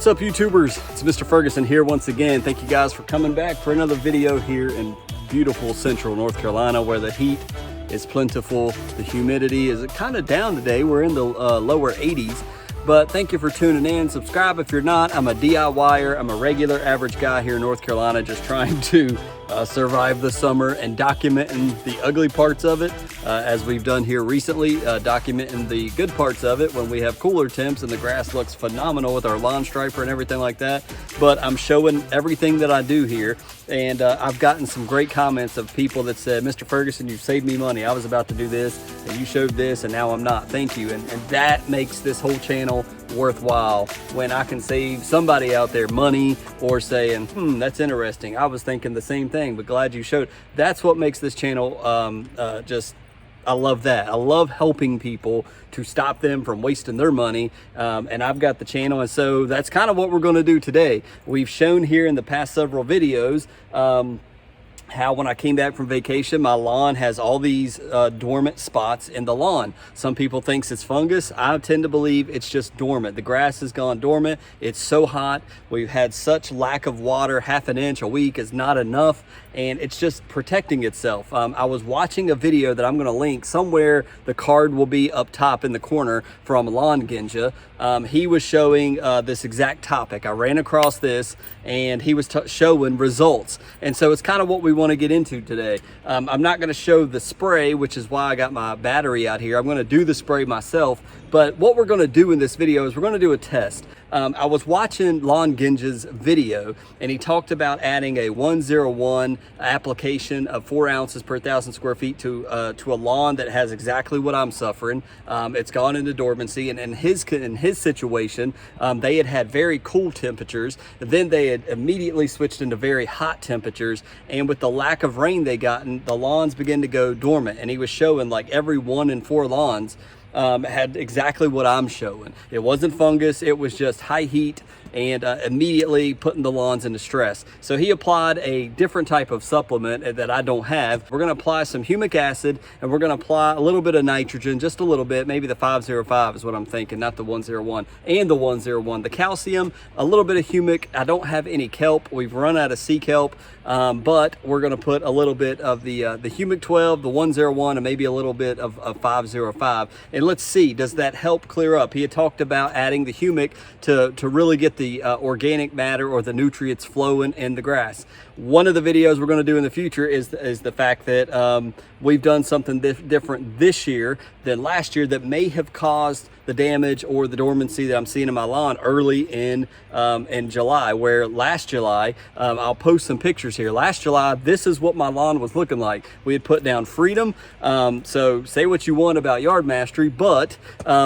up, YouTubers? It's Mr. Ferguson here once again. Thank you guys for coming back for another video here in beautiful central North Carolina, where the heat is plentiful. The humidity is kind of down today. We're in the lower 80s. But thank you for tuning in. Subscribe if you're not. I'm a DIYer. I'm a regular average guy here in North Carolina, just trying to survive the summer and documenting the ugly parts of it, as we've done here recently, documenting the good parts of it when we have cooler temps and the grass looks phenomenal with our lawn striper and everything like that. But I'm showing everything that I do here, and I've gotten some great comments of people that said, Mr. Ferguson, you've saved me money. I was about to do this and you showed this and now I'm not. Thank you. And that makes this whole channel worthwhile, when I can save somebody out there money or saying, that's interesting. I was thinking the same thing, but glad you showed. That's what makes this channel I love that. I love helping people to stop them from wasting their money, and I've got the channel, and so that's kind of what we're going to do today. We've shown here in the past several videos how when I came back from vacation, my lawn has all these dormant spots in the lawn. Some people think it's fungus. I tend to believe it's just dormant. The grass has gone dormant. It's so hot. We've had such lack of water. Half an inch a week is not enough, and it's just protecting itself. I was watching a video that I'm going to link somewhere. The card will be up top in the corner, from Lawn Genja. He was showing this exact topic. I ran across this, and he was showing results. And so it's kind of what we want to get into today. I'm not going to show the spray, which is why I got my battery out here. I'm going to do the spray myself. But what we're going to do in this video is we're going to do a test. I was watching Lawn Genja's video, and he talked about adding a 101 application of 4 ounces per 1,000 square feet to a lawn that has exactly what I'm suffering. It's gone into dormancy, and in his situation, they had very cool temperatures. Then they had immediately switched into very hot temperatures, and with the lack of rain they gotten, the lawns began to go dormant. And he was showing like every 1 in 4 lawns had exactly what I'm showing. It wasn't fungus, it was just high heat, and immediately putting the lawns into stress. So he applied a different type of supplement that I don't have. We're going to apply some humic acid, and we're going to apply a little bit of nitrogen, just a little bit, maybe the 505 is what I'm thinking, not the 101, and the 101. The calcium, a little bit of humic. I don't have any kelp. We've run out of sea kelp, but we're going to put a little bit of the humic 12, the 101, and maybe a little bit of 505. And let's see, does that help clear up? He had talked about adding the humic to really get the organic matter or the nutrients flowing in the grass. One of the videos we're going to do in the future is the fact that we've done something different this year than last year that may have caused the damage or the dormancy that I'm seeing in my lawn early in July, where last July, I'll post some pictures here. Last July, this is what my lawn was looking like. We had put down Freedom. So say what you want about yard mastery, but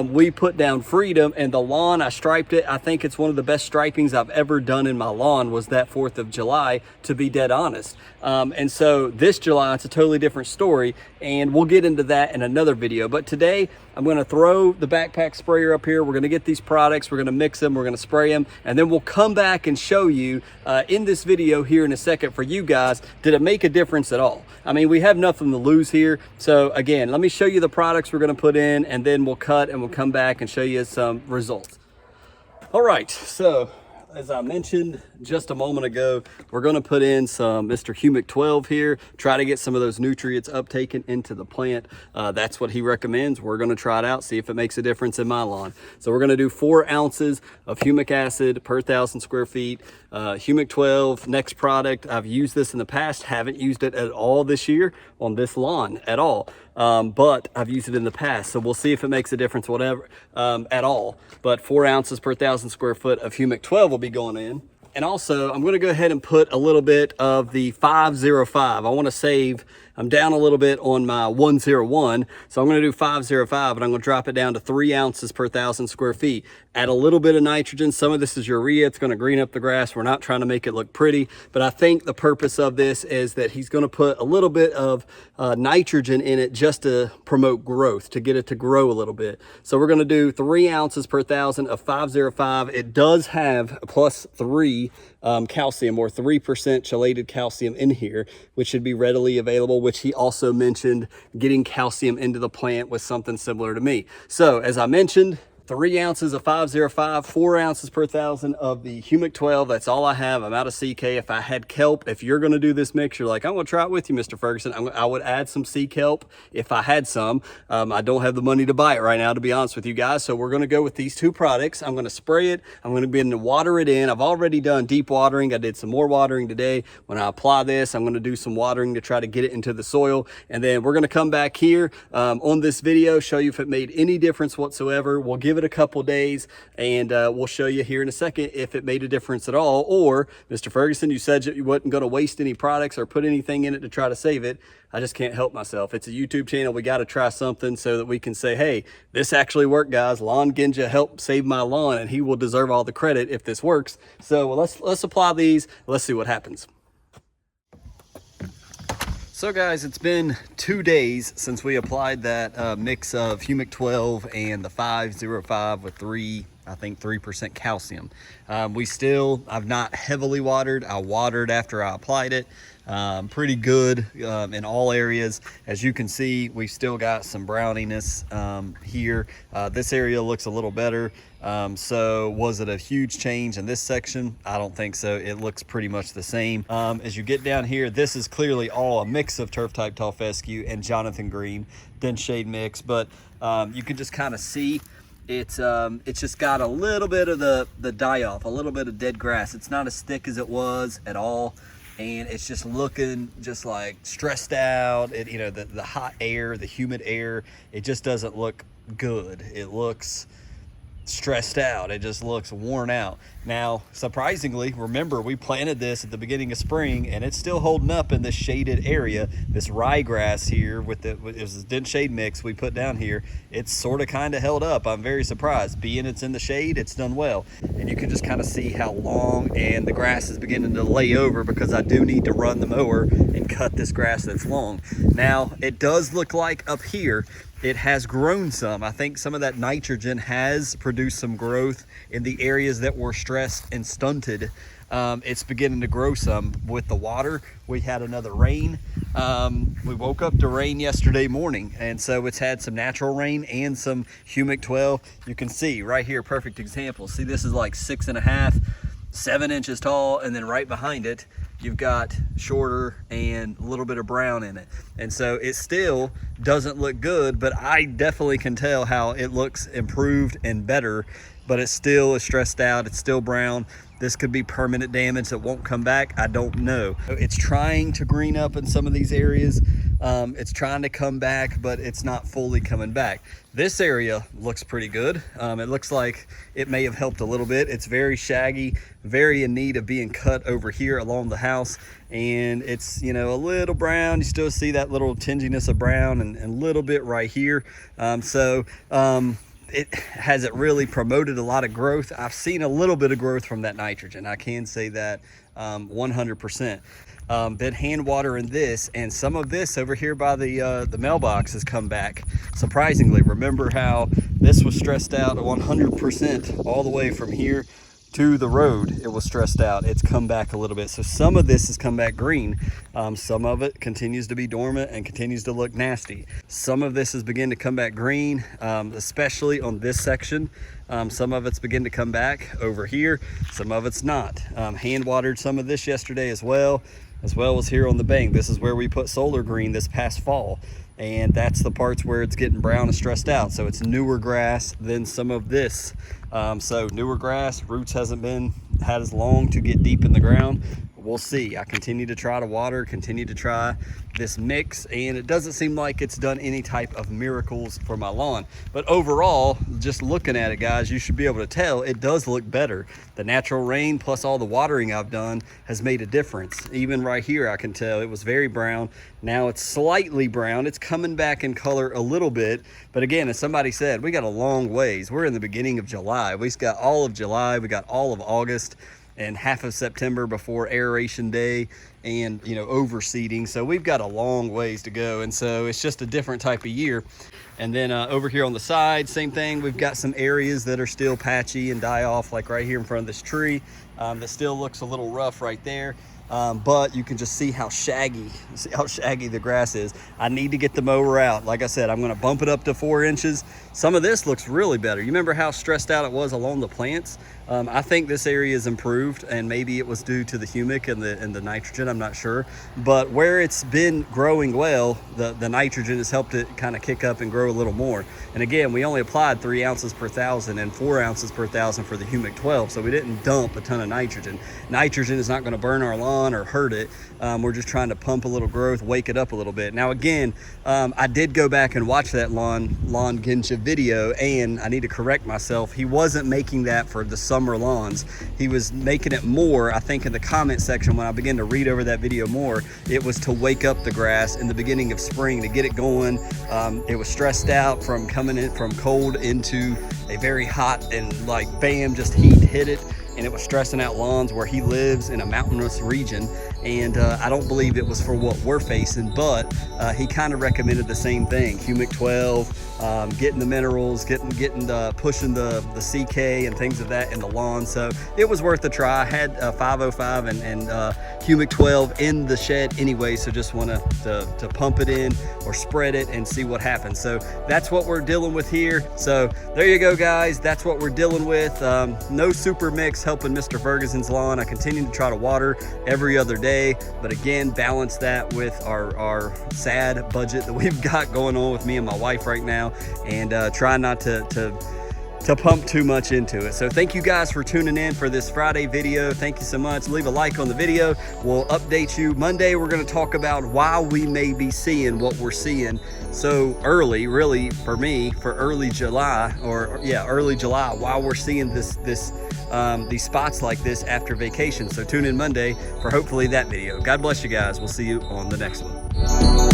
we put down Freedom, and the lawn, I striped it. I think it's one of the best stripings I've ever done in my lawn was that 4th of July, to be dead honest. And so this July, it's a totally different story, and we'll get into that in another video. But today, I'm going to throw the backpack sprayer up here. We're going to get these products, we're going to mix them, we're going to spray them, and then we'll come back and show you in this video here in a second for you guys, did it make a difference at all? I mean, we have nothing to lose here. So again, let me show you the products we're going to put in, and then we'll cut and we'll come back and show you some results. All right, so as I mentioned just a moment ago, we're going to put in some Mr. Humic 12 here, try to get some of those nutrients uptaken into the plant. That's what he recommends. We're going to try it out, see if it makes a difference in my lawn. So we're going to do 4 ounces of humic acid per 1,000 square feet. Humic 12, next product. I've used this in the past, haven't used it at all this year on this lawn at all. But I've used it in the past, so we'll see if it makes a difference whatever at all. But 4 ounces per 1,000 square foot of humic 12 will be going in. And also, I'm going to go ahead and put a little bit of the 505. I want to save, I'm down a little bit on my 101, so I'm going to do 505, but I'm going to drop it down to 3 ounces per 1,000 square feet. Add a little bit of nitrogen. Some of this is urea. It's going to green up the grass. We're not trying to make it look pretty, but I think the purpose of this is that he's going to put a little bit of nitrogen in it just to promote growth, to get it to grow a little bit. So we're going to do 3 ounces per 1,000 of 505. It does have +3 calcium, or 3% chelated calcium in here, which should be readily available, which he also mentioned getting calcium into the plant with something similar to me. So as I mentioned, 3 ounces of 505, 4 ounces per thousand of the humic 12. That's all I have. I'm out of CK. If I had kelp, if you're going to do this mix, you're like, I'm going to try it with you, Mr. Ferguson. I would add some sea kelp if I had some. I don't have the money to buy it right now, to be honest with you guys. So we're going to go with these 2 products. I'm going to spray it. I'm going to begin to water it in. I've already done deep watering. I did some more watering today. When I apply this, I'm going to do some watering to try to get it into the soil. And then we're going to come back here on this video, show you if it made any difference whatsoever. We'll give it a couple days and we'll show you here in a second if it made a difference at all. Or, Mr. Ferguson, you said you wasn't going to waste any products or put anything in it to try to save it. I just can't help myself. It's a YouTube channel. We got to try something so that we can say, hey, this actually worked, guys. Lawn Genja helped save my lawn, and he will deserve all the credit if this works. So let's apply these. Let's see what happens. So guys, it's been 2 days since we applied that mix of humic 12 and the 505 with 3% calcium. I've not heavily watered. I watered after I applied it. Pretty good in all areas. As you can see, we've still got some browniness here. This area looks a little better. So was it a huge change in this section? I don't think so. It looks pretty much the same. As you get down here, this is clearly all a mix of turf type tall fescue and Jonathan Green, then shade mix, but you can just kind of see it's just got a little bit of the die off, a little bit of dead grass. It's not as thick as it was at all. And it's just looking just like stressed out. The hot air, the humid air, it just doesn't look good. It looks stressed out. It just looks worn out. Now, surprisingly, remember we planted this at the beginning of spring and it's still holding up in this shaded area. This ryegrass here with it was this dense shade mix we put down here. It's sort of kind of held up. I'm very surprised. Being it's in the shade, it's done well. And you can just kind of see how long, and the grass is beginning to lay over because I do need to run the mower and cut this grass that's long. Now, it does look like up here it has grown some. I think some of that nitrogen has produced some growth in the areas that were stressed and stunted. It's beginning to grow some with the water. We had another rain. We woke up to rain yesterday morning, and so it's had some natural rain and some humic 12. You can see right here, perfect example. See, this is like 6.5, 7 inches tall, and then right behind it, you've got shorter and a little bit of brown in it. And so it still doesn't look good, but I definitely can tell how it looks improved and better, but it still is stressed out. It's still brown. This could be permanent damage that won't come back. I don't know. It's trying to green up in some of these areas. It's trying to come back, but it's not fully coming back. This area looks pretty good. It looks like it may have helped a little bit. It's very shaggy, very in need of being cut over here along the house. And it's, a little brown. You still see that little tinginess of brown and a little bit right here. It hasn't really promoted a lot of growth. I've seen a little bit of growth from that nitrogen. I can say that 100%. Been hand watering this, and some of this over here by the mailbox has come back surprisingly. Remember how this was stressed out 100% all the way from here to the road. It was stressed out. It's come back a little bit. So some of this has come back green. Some of it continues to be dormant and continues to look nasty. Some of this has begun to come back green, especially on this section. Some of it's begun to come back over here. Some of it's not. Hand watered some of this yesterday as well as here on the bank. This is where we put solar green this past fall. And that's the parts where it's getting brown and stressed out. So it's newer grass than some of this. So newer grass, roots hasn't had as long to get deep in the ground. We'll see. I continue to try to water, continue to try this mix, and it doesn't seem like it's done any type of miracles for my lawn. But overall, just looking at it, guys, you should be able to tell it does look better. The natural rain plus all the watering I've done has made a difference. Even right here, I can tell it was very brown. Now it's slightly brown. It's coming back in color a little bit. But again, as somebody said, we got a long ways. We're in the beginning of July. We've got all of July. We got all of August and half of September before aeration day and overseeding. So we've got a long ways to go, and so it's just a different type of year. And then over here on the side, same thing. We've got some areas that are still patchy and die off, like right here in front of this tree. That still looks a little rough right there. but you can just see how shaggy the grass is. I need to get the mower out. Like I said, I'm gonna bump it up to 4 inches. Some of this looks really better. You remember how stressed out it was along the plants? I think this area is improved, and maybe it was due to the humic and the nitrogen, I'm not sure. But where it's been growing well, the nitrogen has helped it kind of kick up and grow a little more. And again, we only applied 3 ounces per thousand and 4 ounces per thousand for the humic 12, so we didn't dump a ton of nitrogen. Nitrogen is not gonna burn our lawn or hurt it. We're just trying to pump a little growth, wake it up a little bit. Now again, I did go back and watch that lawn Gensha video, and I need to correct myself. He wasn't making that for the summer lawns. He was making it more, I think in the comment section when I began to read over that video more, it was to wake up the grass in the beginning of spring, to get it going. It was stressed out from coming in from cold into a very hot, and like bam, just heat hit it. And it was stressing out lawns where he lives in a mountainous region. And I don't believe it was for what we're facing, but he kind of recommended the same thing: humic 12, getting the minerals, pushing the CK and things of that in the lawn. So it was worth a try. I had 505 and humic 12 in the shed anyway, so just want to pump it in or spread it and see what happens. So that's what we're dealing with here. So there you go, guys. That's what we're dealing with. No super mix helping Mr. Ferguson's lawn. I continue to try to water every other day, but again, balance that with our sad budget that we've got going on with me and my wife right now, and try not to pump too much into it. So thank you guys for tuning in for this Friday video. Thank you so much. Leave a like on the video. We'll update you Monday. We're going to talk about why we may be seeing what we're seeing so early, really for me, for early July, early July, why we're seeing these spots like this after vacation. So tune in Monday for hopefully that video. God bless you guys. We'll see you on the next one.